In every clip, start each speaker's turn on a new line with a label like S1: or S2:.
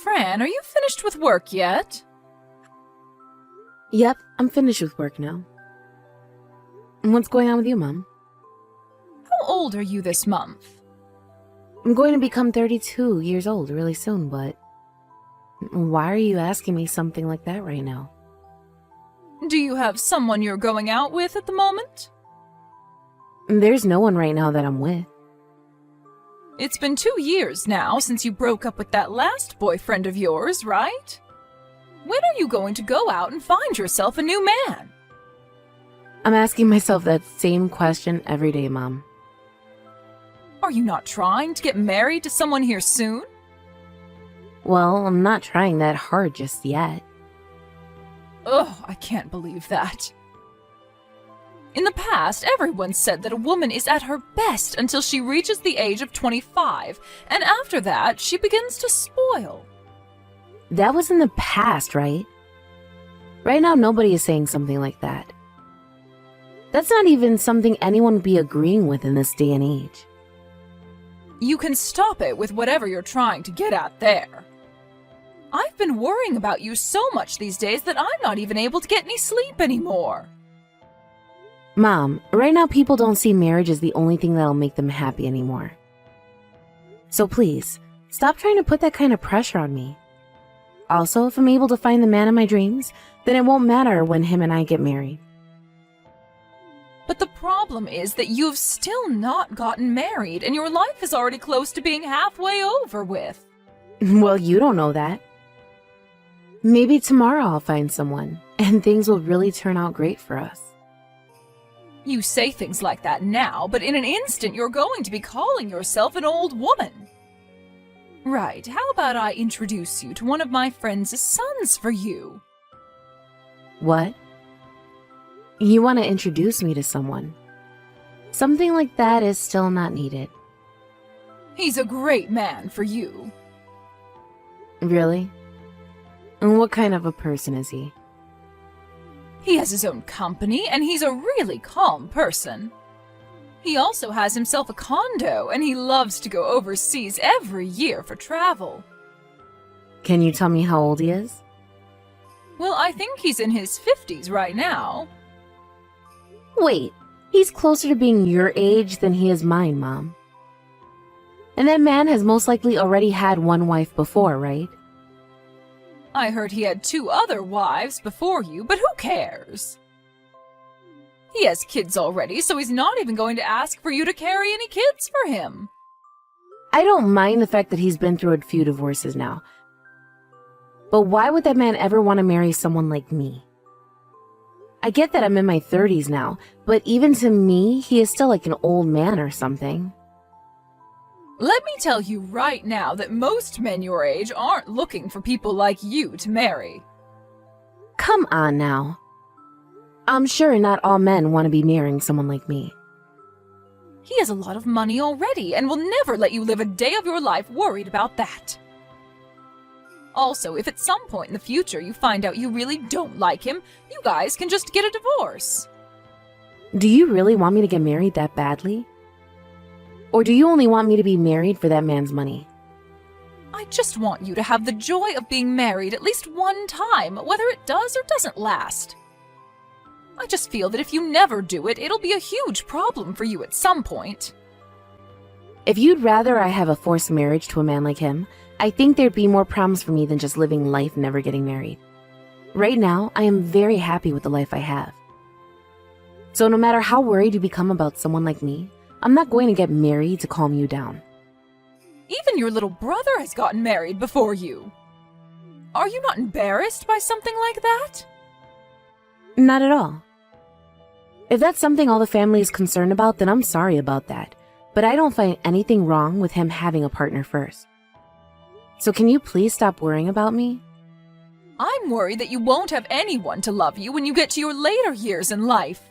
S1: Fran, are you finished with work yet?
S2: Yep, I'm finished with work now. And what's going on with you, Mom?
S1: How old are you this month?
S2: I'm going to become 32 years old really soon, but why are you asking me something like that right now?
S1: Do you have someone you're going out with at the moment?
S2: There's no one right now that I'm with.
S1: It's been 2 years now since you broke up with that last boyfriend of yours, right? When are you going to go out and find yourself a new man?
S2: I'm asking myself that same question every day, Mom.
S1: Are you not trying to get married to someone here soon?
S2: Well, I'm not trying that hard just yet.
S1: Ugh, I can't believe that. In the past, everyone said that a woman is at her best until she reaches the age of 25, and after that, she begins to spoil.
S2: That was in the past, right? Right now, nobody is saying something like that. That's not even something anyone would be agreeing with in this day and age.
S1: You can stop it with whatever you're trying to get at there. I've been worrying about you so much these days that I'm not even able to get any sleep anymore.
S2: Mom, right now people don't see marriage as the only thing that'll make them happy anymore. So please, stop trying to put that kind of pressure on me. Also, if I'm able to find the man of my dreams, then it won't matter when him and I get married.
S1: But the problem is that you've still not gotten married, and your life is already close to being halfway over with.
S2: Well, you don't know that. Maybe tomorrow I'll find someone, and things will really turn out great for us.
S1: You say things like that now, but in an instant you're going to be calling yourself an old woman. Right, how about I introduce you to one of my friend's sons for you?
S2: What? You want to introduce me to someone? Something like that is still not needed.
S1: He's a great man for you.
S2: Really? And what kind of a person is he?
S1: He has his own company, and he's a really calm person. He also has himself a condo, and he loves to go overseas every year for travel.
S2: Can you tell me how old he is?
S1: Well, I think he's in his 50s right now.
S2: Wait, he's closer to being your age than he is mine, Mom. And that man has most likely already had one wife before, right?
S1: I heard he had 2 other wives before you, but who cares? He has kids already, so he's not even going to ask for you to carry any kids for him.
S2: I don't mind the fact that he's been through a few divorces now. But why would that man ever want to marry someone like me? I get that I'm in my 30s now, but even to me, he is still like an old man or something.
S1: Let me tell you right now that most men your age aren't looking for people like you to marry.
S2: Come on now. I'm sure not all men want to be marrying someone like me.
S1: He has a lot of money already and will never let you live a day of your life worried about that. Also, if at some point in the future you find out you really don't like him, you guys can just get a divorce.
S2: Do you really want me to get married that badly? Or do you only want me to be married for that man's money?
S1: I just want you to have the joy of being married at least one time, whether it does or doesn't last. I just feel that if you never do it, it'll be a huge problem for you at some point.
S2: If you'd rather I have a forced marriage to a man like him, I think there'd be more problems for me than just living life never getting married. Right now, I am very happy with the life I have. So no matter how worried you become about someone like me, I'm not going to get married to calm you down.
S1: Even your little brother has gotten married before you. Are you not embarrassed by something like that?
S2: Not at all. If that's something all the family is concerned about, then I'm sorry about that. But I don't find anything wrong with him having a partner first. So can you please stop worrying about me?
S1: I'm worried that you won't have anyone to love you when you get to your later years in life.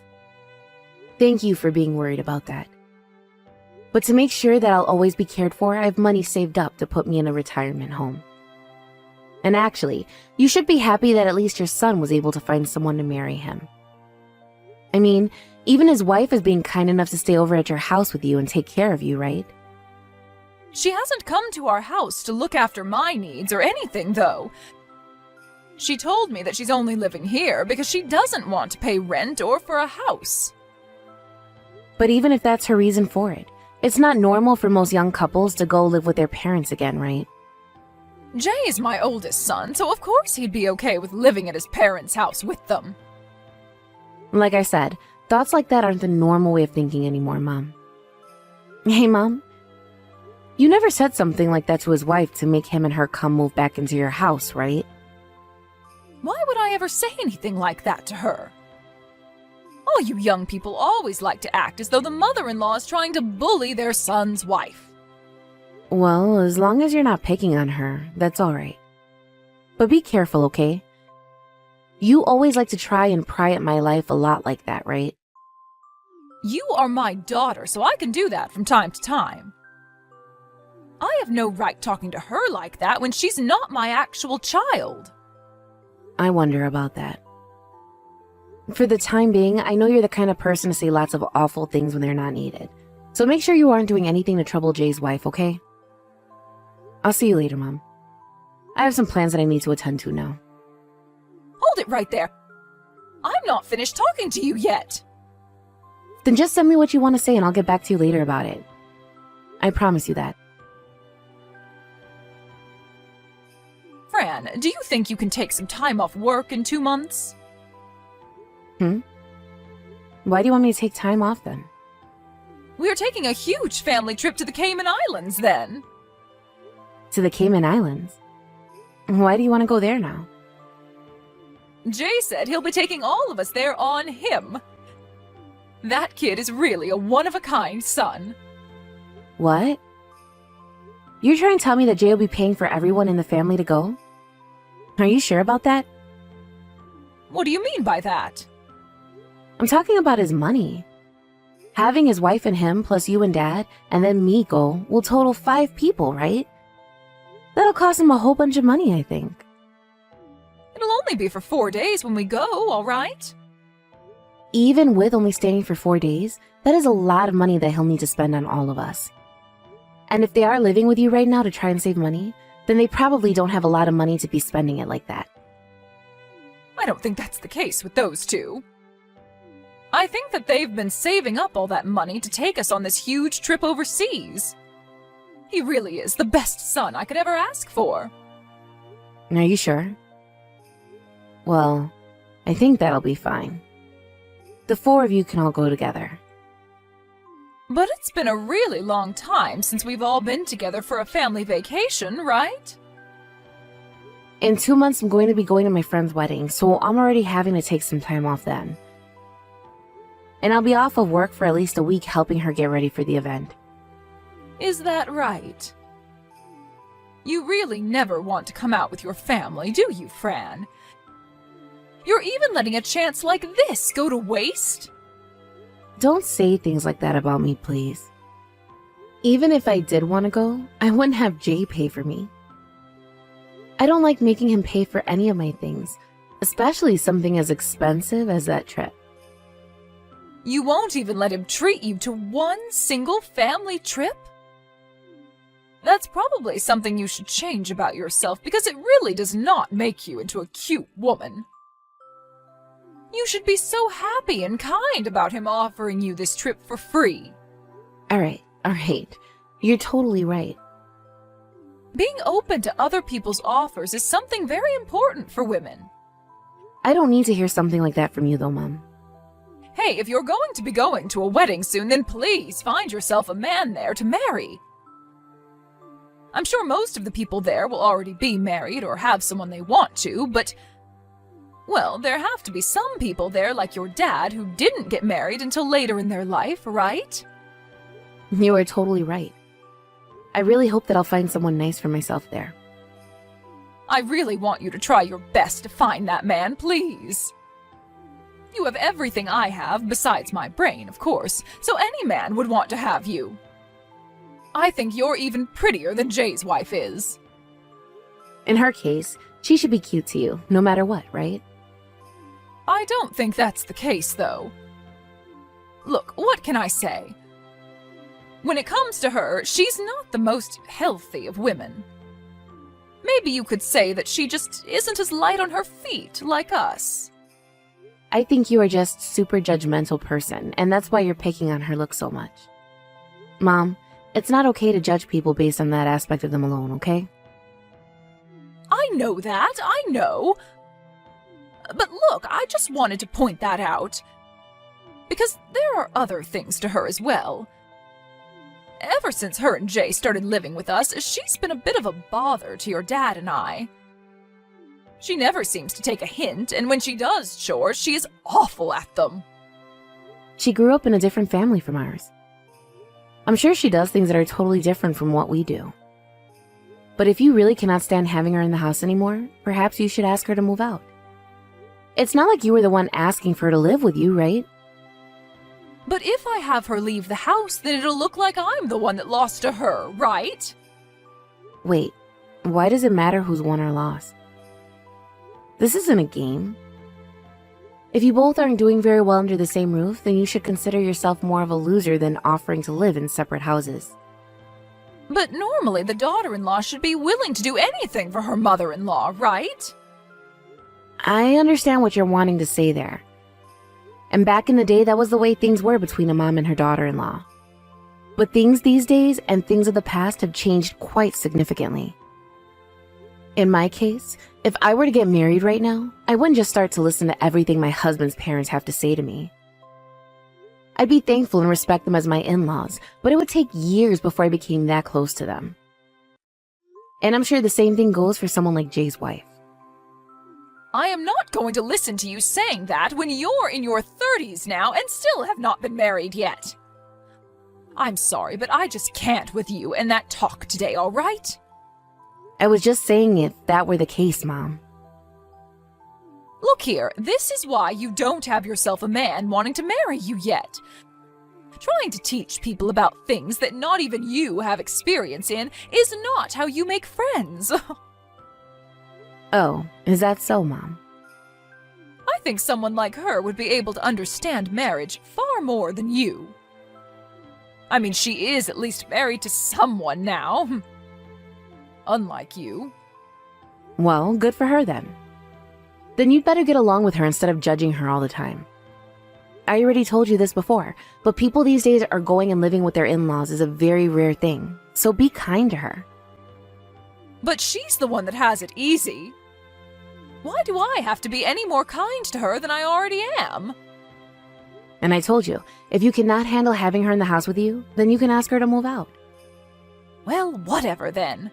S2: Thank you for being worried about that. But to make sure that I'll always be cared for, I have money saved up to put me in a retirement home. And actually, you should be happy that at least your son was able to find someone to marry him. I mean, even his wife is being kind enough to stay over at your house with you and take care of you, right?
S1: She hasn't come to our house to look after my needs or anything, though. She told me that she's only living here because she doesn't want to pay rent or for a house.
S2: But even if that's her reason for it, it's not normal for most young couples to go live with their parents again, right?
S1: Jay is my oldest son, so of course he'd be okay with living at his parents' house with them.
S2: Like I said, thoughts like that aren't the normal way of thinking anymore, Mom. Hey, Mom. You never said something like that to his wife to make him and her come move back into your house, right?
S1: Why would I ever say anything like that to her? All you young people always like to act as though the mother-in-law is trying to bully their son's wife.
S2: Well, as long as you're not picking on her, that's all right. But be careful, okay? You always like to try and pry at my life a lot like that, right?
S1: You are my daughter, so I can do that from time to time. I have no right talking to her like that when she's not my actual child.
S2: I wonder about that. For the time being, I know you're the kind of person to say lots of awful things when they're not needed. So make sure you aren't doing anything to trouble Jay's wife, okay? I'll see you later, Mom. I have some plans that I need to attend to now.
S1: Hold it right there. I'm not finished talking to you yet.
S2: Then just send me what you want to say and I'll get back to you later about it. I promise you that.
S1: Fran, do you think you can take some time off work in 2 months?
S2: Why do you want me to take time off then?
S1: We're taking a huge family trip to the Cayman Islands then.
S2: To the Cayman Islands? Why do you want to go there now?
S1: Jay said he'll be taking all of us there on him. That kid is really a one-of-a-kind son.
S2: What? You're trying to tell me that Jay will be paying for everyone in the family to go? Are you sure about that?
S1: What do you mean by that?
S2: I'm talking about his money. Having his wife and him plus you and Dad and then me go will total 5 people, right? That'll cost him a whole bunch of money, I think.
S1: It'll only be for 4 days when we go, all right?
S2: Even with only staying for 4 days, that is a lot of money that he'll need to spend on all of us. And if they are living with you right now to try and save money, then they probably don't have a lot of money to be spending it like that.
S1: I don't think that's the case with those two. I think that they've been saving up all that money to take us on this huge trip overseas. He really is the best son I could ever ask for.
S2: Are you sure? Well, I think that'll be fine. The 4 of you can all go together.
S1: But it's been a really long time since we've all been together for a family vacation, right?
S2: In 2 months, I'm going to be going to my friend's wedding, so I'm already having to take some time off then. And I'll be off of work for at least a week helping her get ready for the event.
S1: Is that right? You really never want to come out with your family, do you, Fran? You're even letting a chance like this go to waste?
S2: Don't say things like that about me, please. Even if I did want to go, I wouldn't have Jay pay for me. I don't like making him pay for any of my things, especially something as expensive as that trip.
S1: You won't even let him treat you to one single family trip? That's probably something you should change about yourself because it really does not make you into a cute woman. You should be so happy and kind about him offering you this trip for free.
S2: All right. You're totally right.
S1: Being open to other people's offers is something very important for women.
S2: I don't need to hear something like that from you though, Mom.
S1: Hey, if you're going to be going to a wedding soon, then please find yourself a man there to marry. I'm sure most of the people there will already be married or have someone they want to, but... well, there have to be some people there like your dad who didn't get married until later in their life, right?
S2: You are totally right. I really hope that I'll find someone nice for myself there.
S1: I really want you to try your best to find that man, please. You have everything I have, besides my brain, of course, so any man would want to have you. I think you're even prettier than Jay's wife is.
S2: In her case, she should be cute to you, no matter what, right?
S1: I don't think that's the case, though. Look, what can I say? When it comes to her, she's not the most healthy of women. Maybe you could say that she just isn't as light on her feet like us.
S2: I think you are just super judgmental person, and that's why you're picking on her look so much. Mom, it's not okay to judge people based on that aspect of them alone, okay?
S1: I know that, I know. But look, I just wanted to point that out. Because there are other things to her as well. Ever since her and Jay started living with us, she's been a bit of a bother to your dad and I. She never seems to take a hint, and when she does chores, she is awful at them.
S2: She grew up in a different family from ours. I'm sure she does things that are totally different from what we do. But if you really cannot stand having her in the house anymore, perhaps you should ask her to move out. It's not like you were the one asking for her to live with you, right?
S1: But if I have her leave the house, then it'll look like I'm the one that lost to her, right?
S2: Wait, why does it matter who's won or lost? This isn't a game. If you both aren't doing very well under the same roof, then you should consider yourself more of a loser than offering to live in separate houses.
S1: But normally the daughter-in-law should be willing to do anything for her mother-in-law, right?
S2: I understand what you're wanting to say there. And back in the day, that was the way things were between a mom and her daughter-in-law. But things these days and things of the past have changed quite significantly. In my case, if I were to get married right now, I wouldn't just start to listen to everything my husband's parents have to say to me. I'd be thankful and respect them as my in-laws, but it would take years before I became that close to them. And I'm sure the same thing goes for someone like Jay's wife.
S1: I am not going to listen to you saying that when you're in your 30s now and still have not been married yet. I'm sorry, but I just can't with you and that talk today, all right?
S2: I was just saying if that were the case, Mom.
S1: Look here, this is why you don't have yourself a man wanting to marry you yet. Trying to teach people about things that not even you have experience in is not how you make friends.
S2: Oh, is that so, Mom?
S1: I think someone like her would be able to understand marriage far more than you. I mean, she is at least married to someone now. Unlike you.
S2: Well, good for her then. Then you'd better get along with her instead of judging her all the time. I already told you this before, but people these days are going and living with their in-laws is a very rare thing, so be kind to her.
S1: But she's the one that has it easy. Why do I have to be any more kind to her than I already am?
S2: And I told you, if you cannot handle having her in the house with you, then you can ask her to move out.
S1: Well, whatever then.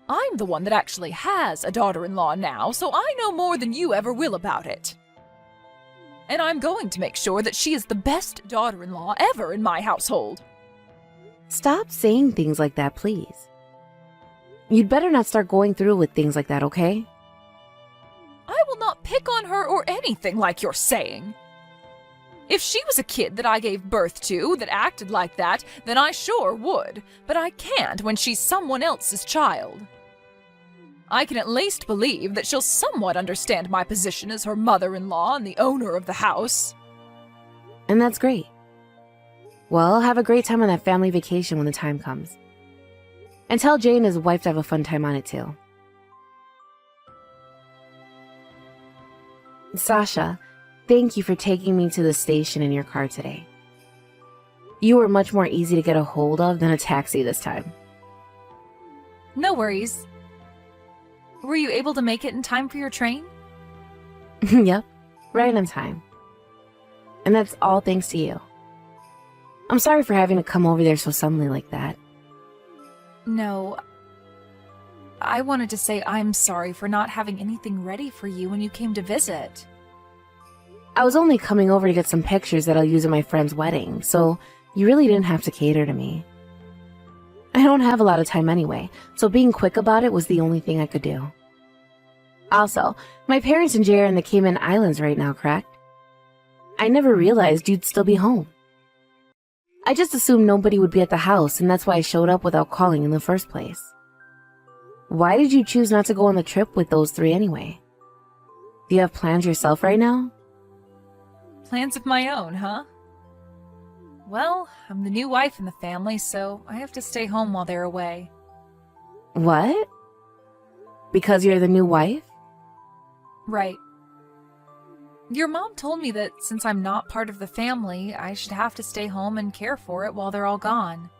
S1: I'm the one that actually has a daughter-in-law now, so I know more than you ever will about it. And I'm going to make sure that she is the best daughter-in-law ever in my household.
S2: Stop saying things like that, please. You'd better not start going through with things like that, okay?
S1: I will not pick on her or anything like you're saying. If she was a kid that I gave birth to that acted like that, then I sure would, but I can't when she's someone else's child. I can at least believe that she'll somewhat understand my position as her mother-in-law and the owner of the house.
S2: And that's great. Well, have a great time on that family vacation when the time comes. And tell Jay and his wife to have a fun time on it too. Sasha, thank you for taking me to the station in your car today. You were much more easy to get a hold of than a taxi this time.
S1: No worries. Were you able to make it in time for your train?
S2: Yep, right on time. And that's all thanks to you. I'm sorry for having to come over there so suddenly like that.
S1: No. I wanted to say I'm sorry for not having anything ready for you when you came to visit.
S2: I was only coming over to get some pictures that I'll use at my friend's wedding, so you really didn't have to cater to me. I don't have a lot of time anyway, so being quick about it was the only thing I could do. Also, my parents and Jay are in the Cayman Islands right now, correct? I never realized you'd still be home. I just assumed nobody would be at the house, and that's why I showed up without calling in the first place. Why did you choose not to go on the trip with those three anyway? Do you have plans yourself right now?
S1: Plans of my own, huh? Well, I'm the new wife in the family, so I have to stay home while they're away.
S2: What? Because you're the new wife?
S1: Right. Your mom told me that since I'm not part of the family, I should have to stay home and care for it while they're all gone.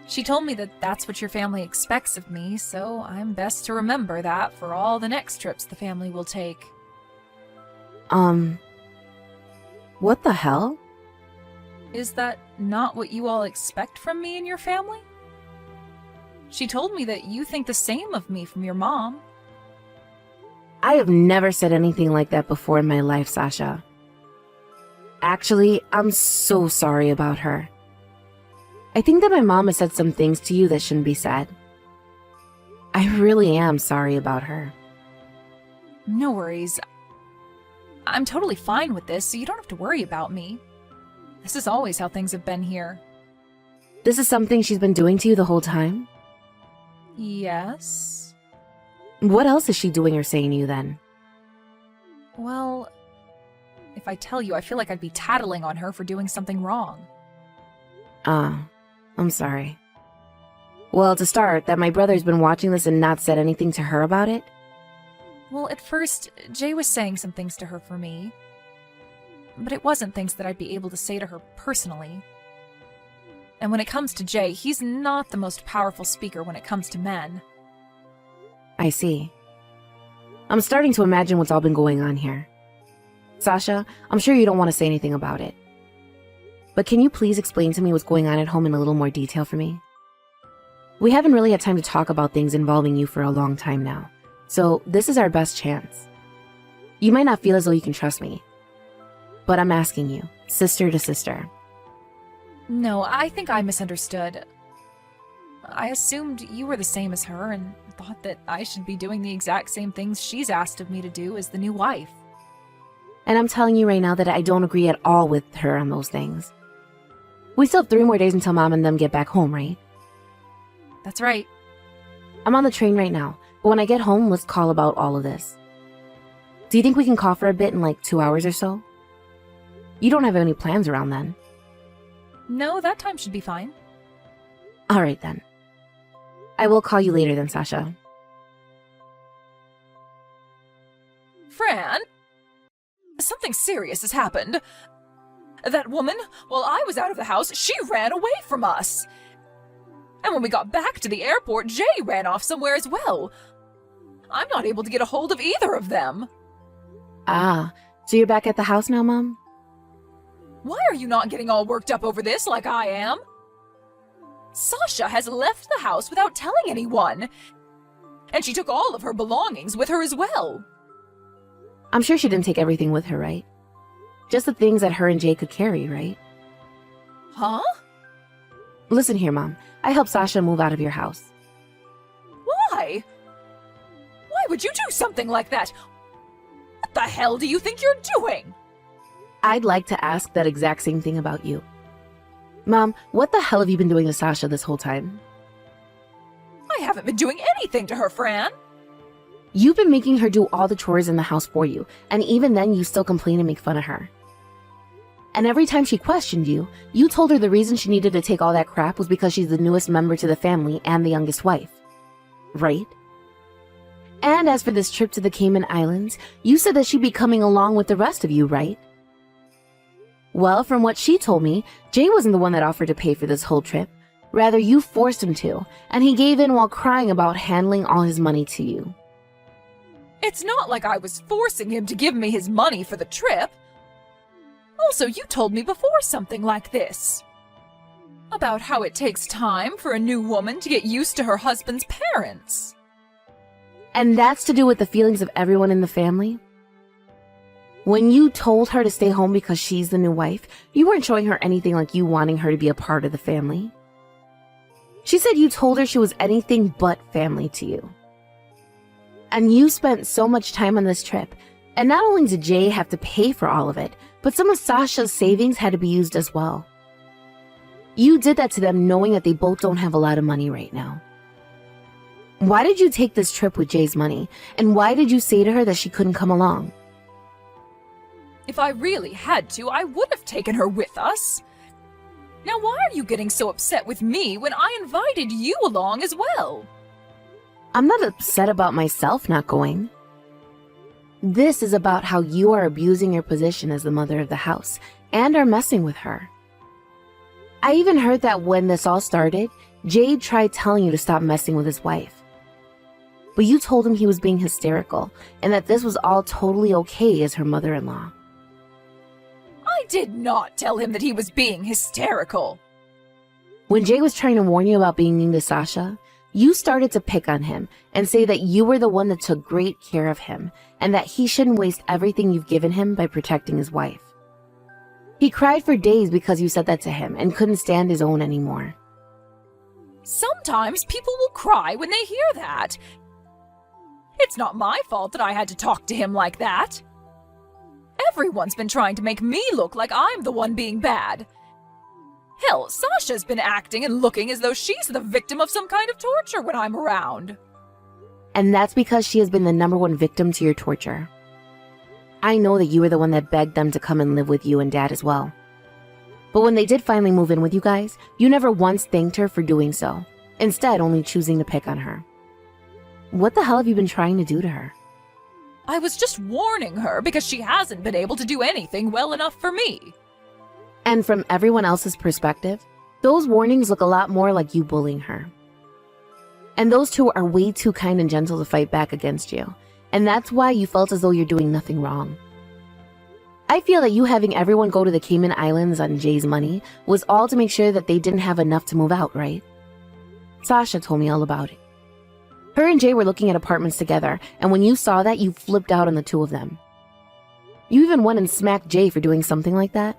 S1: She told me that that's what your family expects of me, so I'm best to remember that for all the next trips the family will take.
S2: What the hell?
S1: Is that not what you all expect from me and your family? She told me that you think the same of me from your mom.
S2: I have never said anything like that before in my life, Sasha. Actually, I'm so sorry about her. I think that my mom has said some things to you that shouldn't be said. I really am sorry about her.
S1: No worries. I'm totally fine with this, so you don't have to worry about me. This is always how things have been here.
S2: This is something she's been doing to you the whole time?
S1: Yes?
S2: What else is she doing or saying to you then?
S1: Well, if I tell you, I feel like I'd be tattling on her for doing something wrong.
S2: I'm sorry. Well, to start, that my brother's been watching this and not said anything to her about it?
S1: Well, at first, Jay was saying some things to her for me. But it wasn't things that I'd be able to say to her personally. And when it comes to Jay, he's not the most powerful speaker when it comes to men.
S2: I see. I'm starting to imagine what's all been going on here. Sasha, I'm sure you don't want to say anything about it. But can you please explain to me what's going on at home in a little more detail for me? We haven't really had time to talk about things involving you for a long time now, so this is our best chance. You might not feel as though you can trust me, but I'm asking you, sister to sister.
S1: No, I think I misunderstood. I assumed you were the same as her and thought that I should be doing the exact same things she's asked of me to do as the new wife.
S2: And I'm telling you right now that I don't agree at all with her on those things. We still have 3 more days until Mom and them get back home, right?
S1: That's right.
S2: I'm on the train right now, but when I get home, let's call about all of this. Do you think we can call for a bit in like 2 hours or so? You don't have any plans around then.
S1: No, that time should be fine.
S2: All right then. I will call you later then, Sasha.
S1: Fran? Something serious has happened. That woman, while I was out of the house, she ran away from us. And when we got back to the airport, Jay ran off somewhere as well. I'm not able to get a hold of either of them.
S2: Ah, so you're back at the house now, Mom?
S1: Why are you not getting all worked up over this like I am? Sasha has left the house without telling anyone. And she took all of her belongings with her as well.
S2: I'm sure she didn't take everything with her, right? Just the things that her and Jay could carry, right?
S1: Huh?
S2: Listen here, Mom. I helped Sasha move out of your house.
S1: Why? Why would you do something like that? What the hell do you think you're doing?
S2: I'd like to ask that exact same thing about you. Mom, what the hell have you been doing to Sasha this whole time?
S1: I haven't been doing anything to her, Fran.
S2: You've been making her do all the chores in the house for you, and even then you still complain and make fun of her. And every time she questioned you, you told her the reason she needed to take all that crap was because she's the newest member to the family and the youngest wife. Right? And as for this trip to the Cayman Islands, you said that she'd be coming along with the rest of you, right? Well, from what she told me, Jay wasn't the one that offered to pay for this whole trip. Rather, you forced him to, and he gave in while crying about handling all his money to you.
S1: It's not like I was forcing him to give me his money for the trip. Also, you told me before something like this. About how it takes time for a new woman to get used to her husband's parents.
S2: And that's to do with the feelings of everyone in the family? When you told her to stay home because she's the new wife, you weren't showing her anything like you wanting her to be a part of the family. She said you told her she was anything but family to you. And you spent so much time on this trip, and not only did Jay have to pay for all of it, but some of Sasha's savings had to be used as well. You did that to them knowing that they both don't have a lot of money right now. Why did you take this trip with Jay's money, and why did you say to her that she couldn't come along?
S1: If I really had to, I would have taken her with us. Now why are you getting so upset with me when I invited you along as well?
S2: I'm not upset about myself not going. This is about how you are abusing your position as the mother of the house and are messing with her. I even heard that when this all started, Jade tried telling you to stop messing with his wife. But you told him he was being hysterical and that this was all totally okay as her mother-in-law.
S1: I did not tell him that he was being hysterical.
S2: When Jay was trying to warn you about being mean to Sasha, you started to pick on him and say that you were the one that took great care of him and that he shouldn't waste everything you've given him by protecting his wife. He cried for days because you said that to him and couldn't stand his own anymore.
S1: Sometimes people will cry when they hear that. It's not my fault that I had to talk to him like that. Everyone's been trying to make me look like I'm the one being bad. Hell, Sasha's been acting and looking as though she's the victim of some kind of torture when I'm around.
S2: And that's because she has been the number one victim to your torture. I know that you were the one that begged them to come and live with you and Dad as well. But when they did finally move in with you guys, you never once thanked her for doing so, instead only choosing to pick on her. What the hell have you been trying to do to her?
S1: I was just warning her because she hasn't been able to do anything well enough for me.
S2: And from everyone else's perspective, those warnings look a lot more like you bullying her. And those two are way too kind and gentle to fight back against you. And that's why you felt as though you're doing nothing wrong. I feel that you having everyone go to the Cayman Islands on Jay's money was all to make sure that they didn't have enough to move out, right? Sasha told me all about it. Her and Jay were looking at apartments together, and when you saw that, you flipped out on the two of them. You even went and smacked Jay for doing something like that.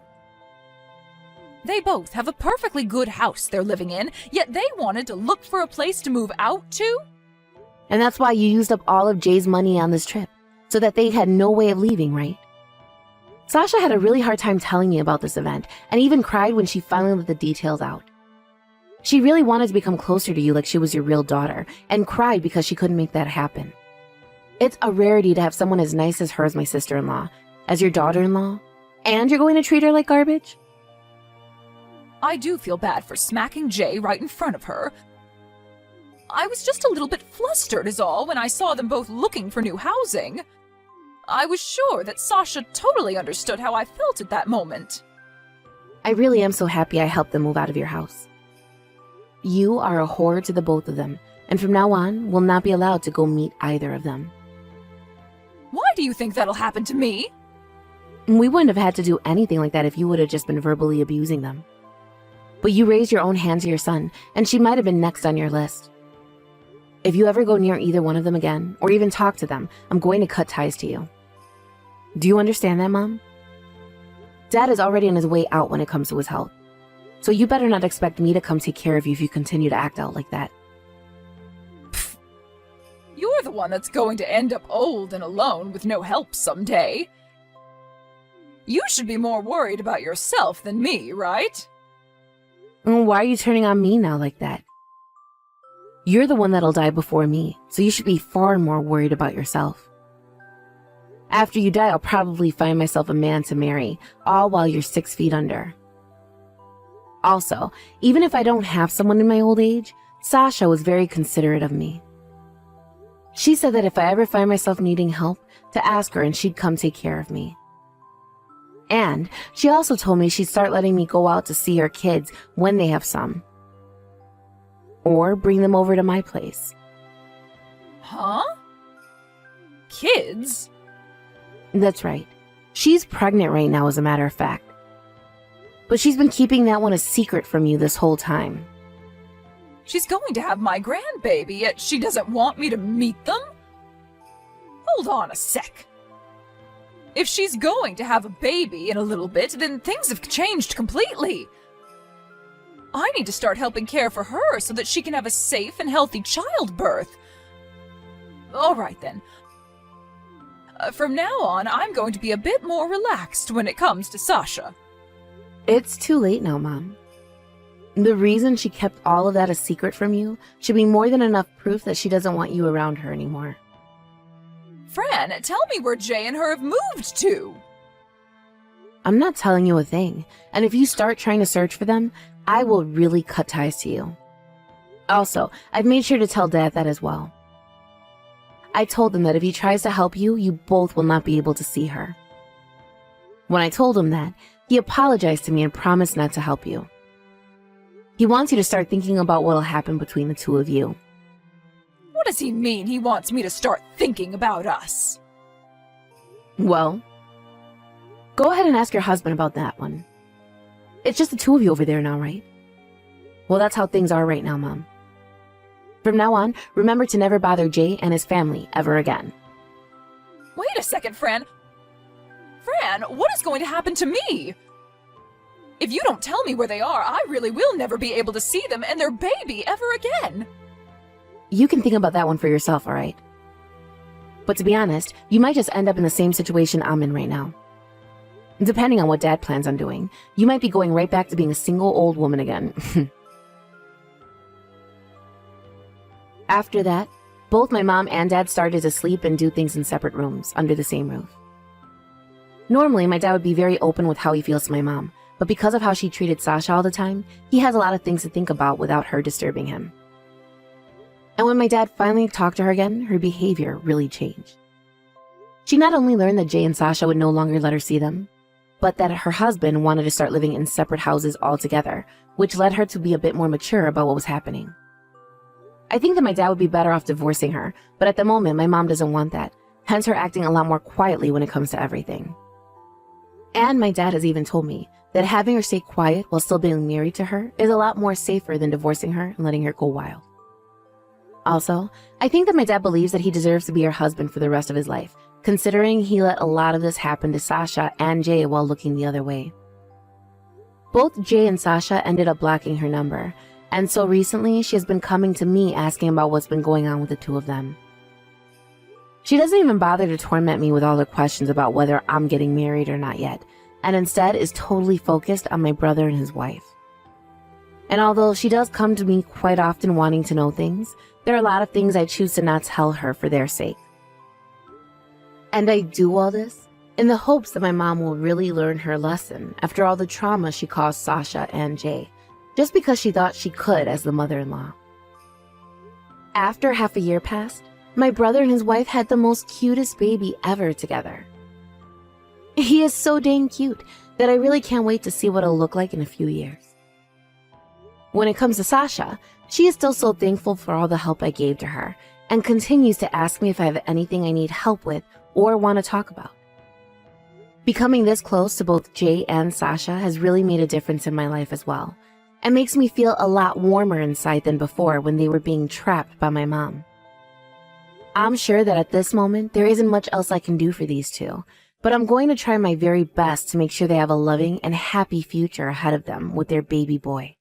S1: They both have a perfectly good house they're living in, yet they wanted to look for a place to move out to?
S2: And that's why you used up all of Jay's money on this trip, so that they had no way of leaving, right? Sasha had a really hard time telling me about this event, and even cried when she finally let the details out. She really wanted to become closer to you like she was your real daughter, and cried because she couldn't make that happen. It's a rarity to have someone as nice as her as my sister-in-law, as your daughter-in-law, and you're going to treat her like garbage?
S1: I do feel bad for smacking Jay right in front of her. I was just a little bit flustered is all when I saw them both looking for new housing. I was sure that Sasha totally understood how I felt at that moment.
S2: I really am so happy I helped them move out of your house. You are a horror to the both of them, and from now on, will not be allowed to go meet either of them.
S1: Why do you think that'll happen to me?
S2: We wouldn't have had to do anything like that if you would have just been verbally abusing them. But you raised your own hand to your son, and she might have been next on your list. If you ever go near either one of them again, or even talk to them, I'm going to cut ties to you. Do you understand that, Mom? Dad is already on his way out when it comes to his health. So you better not expect me to come take care of you if you continue to act out like that.
S1: Pfft. You're the one that's going to end up old and alone with no help someday. You should be more worried about yourself than me, right?
S2: Why are you turning on me now like that? You're the one that'll die before me, so you should be far more worried about yourself. After you die, I'll probably find myself a man to marry, all while you're 6 feet under. Also, even if I don't have someone in my old age, Sasha was very considerate of me. She said that if I ever find myself needing help, to ask her and she'd come take care of me. And she also told me she'd start letting me go out to see her kids when they have some. Or bring them over to my place.
S1: Huh? Kids?
S2: That's right. She's pregnant right now, as a matter of fact. But she's been keeping that one a secret from you this whole time.
S1: She's going to have my grandbaby, yet she doesn't want me to meet them? Hold on a sec. If she's going to have a baby in a little bit, then things have changed completely. I need to start helping care for her so that she can have a safe and healthy childbirth. All right then. From now on, I'm going to be a bit more relaxed when it comes to Sasha.
S2: It's too late now, Mom. The reason she kept all of that a secret from you should be more than enough proof that she doesn't want you around her anymore.
S1: Fran, tell me where Jay and her have moved to.
S2: I'm not telling you a thing, and if you start trying to search for them, I will really cut ties to you. Also, I've made sure to tell Dad that as well. I told him that if he tries to help you, you both will not be able to see her. When I told him that, he apologized to me and promised not to help you. He wants you to start thinking about what will happen between the two of you.
S1: What does he mean he wants me to start thinking about us?
S2: Well, go ahead and ask your husband about that one. It's just the two of you over there now, right? Well, that's how things are right now, Mom. From now on, remember to never bother Jay and his family ever again.
S1: Wait a second, Fran. Fran, what is going to happen to me? If you don't tell me where they are, I really will never be able to see them and their baby ever again.
S2: You can think about that one for yourself, all right? But to be honest, you might just end up in the same situation I'm in right now. Depending on what Dad plans on doing, you might be going right back to being a single old woman again. After that, both my mom and Dad started to sleep and do things in separate rooms under the same roof. Normally, my dad would be very open with how he feels to my mom, but because of how she treated Sasha all the time, he has a lot of things to think about without her disturbing him. And when my dad finally talked to her again, her behavior really changed. She not only learned that Jay and Sasha would no longer let her see them, but that her husband wanted to start living in separate houses altogether, which led her to be a bit more mature about what was happening. I think that my dad would be better off divorcing her, but at the moment my mom doesn't want that, hence her acting a lot more quietly when it comes to everything. And my dad has even told me that having her stay quiet while still being married to her is a lot more safer than divorcing her and letting her go wild. Also, I think that my dad believes that he deserves to be her husband for the rest of his life, considering he let a lot of this happen to Sasha and Jay while looking the other way. Both Jay and Sasha ended up blocking her number, and so recently she has been coming to me asking about what's been going on with the two of them. She doesn't even bother to torment me with all the questions about whether I'm getting married or not yet, and instead is totally focused on my brother and his wife. And although she does come to me quite often wanting to know things, there are a lot of things I choose to not tell her for their sake. And I do all this in the hopes that my mom will really learn her lesson after all the trauma she caused Sasha and Jay, just because she thought she could as the mother-in-law. After half a year passed, my brother and his wife had the most cutest baby ever together. He is so dang cute that I really can't wait to see what it'll look like in a few years. When it comes to Sasha, she is still so thankful for all the help I gave to her and continues to ask me if I have anything I need help with or want to talk about. Becoming this close to both Jay and Sasha has really made a difference in my life as well, and makes me feel a lot warmer inside than before when they were being trapped by my mom. I'm sure that at this moment, there isn't much else I can do for these two, but I'm going to try my very best to make sure they have a loving and happy future ahead of them with their baby boy.